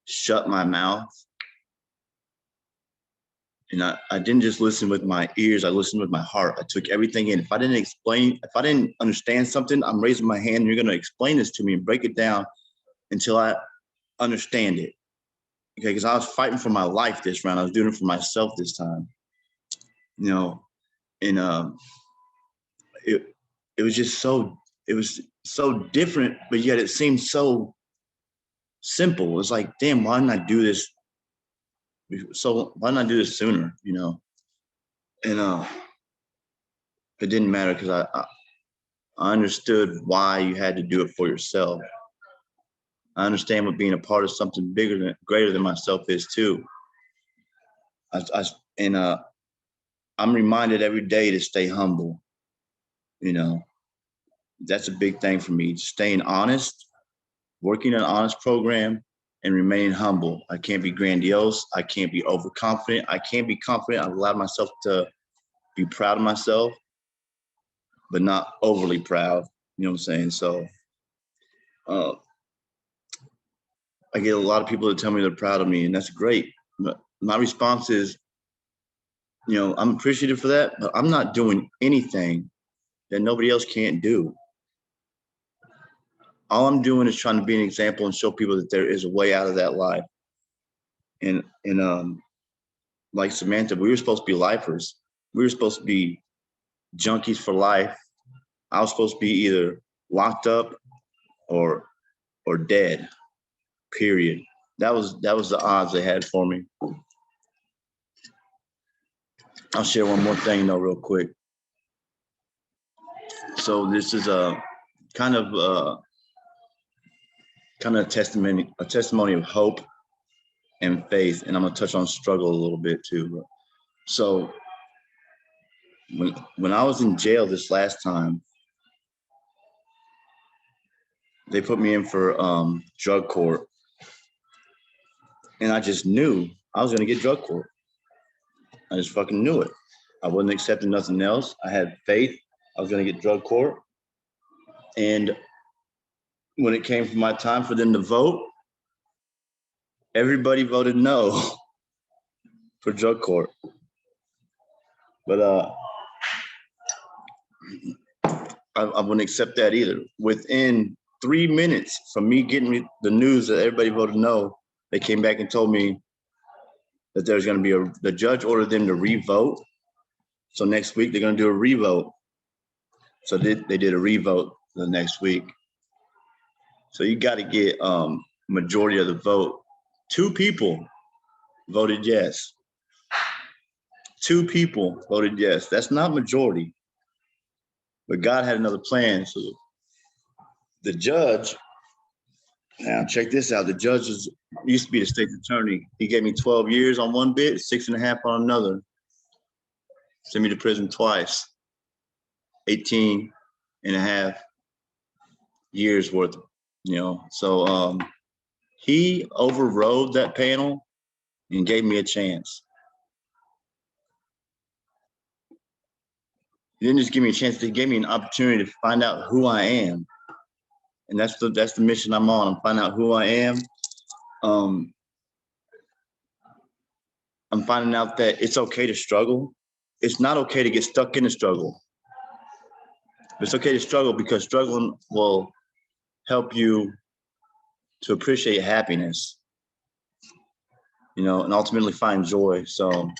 shut my mouth. And I didn't just listen with my ears, I listened with my heart. I took everything in. If I didn't understand something, I'm raising my hand, and you're going to explain this to me and break it down until I understand it. Okay, because I was fighting for my life this round. I was doing it for myself this time. You know, and it was just so different, but yet it seemed so simple. It's like, damn, why didn't I do this? So why didn't I do this sooner? You know, and it didn't matter because I understood why you had to do it for yourself. I understand what being a part of something greater than myself is too. I'm reminded every day to stay humble. you know, that's a big thing for me. Staying honest, working an honest program, and remaining humble. I can't be grandiose. I can't be overconfident. I can't be confident. I allow myself to be proud of myself, but not overly proud. You know what I'm saying? So I get a lot of people that tell me they're proud of me, and that's great. But my response is, you know, I'm appreciative for that, but I'm not doing anything that nobody else can't do. All I'm doing is trying to be an example and show people that there is a way out of that life. And like Samantha, we were supposed to be lifers. We were supposed to be junkies for life. I was supposed to be either locked up or dead. Period. That was the odds they had for me. I'll share one more thing though, real quick. So this is a kind of a testimony of hope and faith, and I'm gonna touch on struggle a little bit too. So when I was in jail this last time, they put me in for drug court, and I just knew I was gonna get drug court. I just fucking knew it. I wasn't accepting nothing else. I had faith I was gonna get drug court, and when it came for my time for them to vote, everybody voted no for drug court. But I wouldn't accept that either. Within 3 minutes from me getting the news that everybody voted no, they came back and told me that there's going to be the judge ordered them to re-vote. So next week they're going to do a re-vote. So they did a re-vote the next week. So you got to get majority of the vote. 2 people voted yes. 2 people voted yes. That's not majority. But God had another plan. So the judge, now check this out. The judge used to be the state's attorney. He gave me 12 years on one bit, 6.5 on another. Sent me to prison twice. 18.5 years worth, you know. So he overrode that panel and gave me a chance. He didn't just give me a chance, he gave me an opportunity to find out who I am. And that's the mission I'm on. I'm finding out who I am. I'm finding out that it's okay to struggle. It's not okay to get stuck in the struggle. It's okay to struggle because struggling will help you to appreciate happiness, you know, and ultimately find joy. So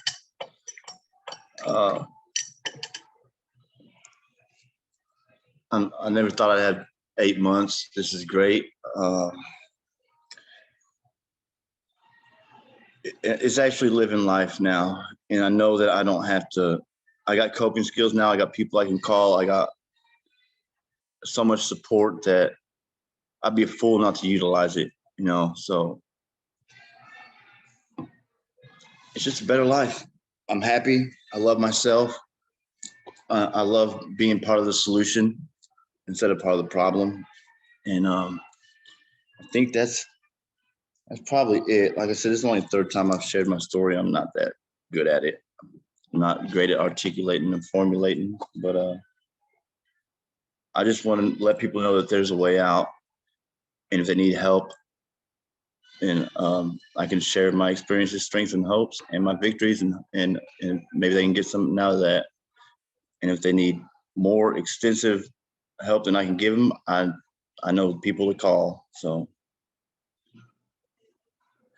I never thought I'd have 8 months. This is great. It's actually living life now. And I know that I don't have to, I got coping skills now. I got people I can call. I got so much support that I'd be a fool not to utilize it, you know? So it's just a better life. I'm happy. I love myself. I love being part of the solution instead of part of the problem. And I think that's probably it. Like I said, this is the only 3rd time I've shared my story. I'm not that good at it. I'm not great at articulating and formulating, but I just want to let people know that there's a way out. And if they need help, and I can share my experiences, strengths, and hopes, and my victories, and maybe they can get something out of that. And if they need more extensive help than I can give them, I know people to call. So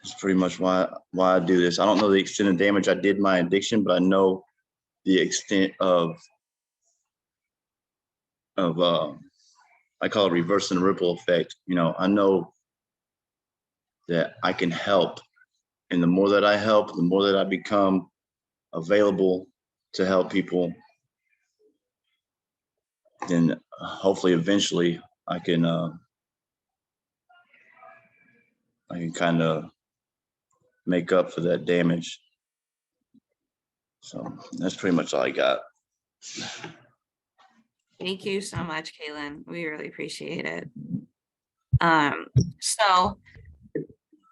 that's pretty much why I do this. I don't know the extent of damage I did my addiction, but I know the extent of I call it reversing the ripple effect. You know, I know that I can help, and the more that I help, the more that I become available to help people, then hopefully eventually I can kind of make up for that damage. So that's pretty much all I got. Thank you so much, Kaylin. We really appreciate it. So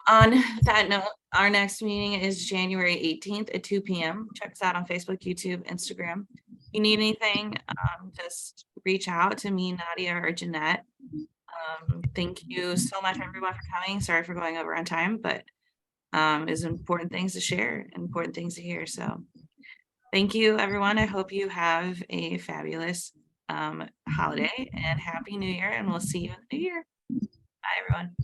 on that note, our next meeting is January 18th at 2 p.m. Check us out on Facebook, YouTube, Instagram. If you need anything, just reach out to me, Nadia, or Jeanette. Thank you so much, everyone, for coming. Sorry for going over on time, but it's important things to share, important things to hear. So thank you, everyone. I hope you have a fabulous holiday and Happy New Year, and we'll see you in the new year. Bye, everyone.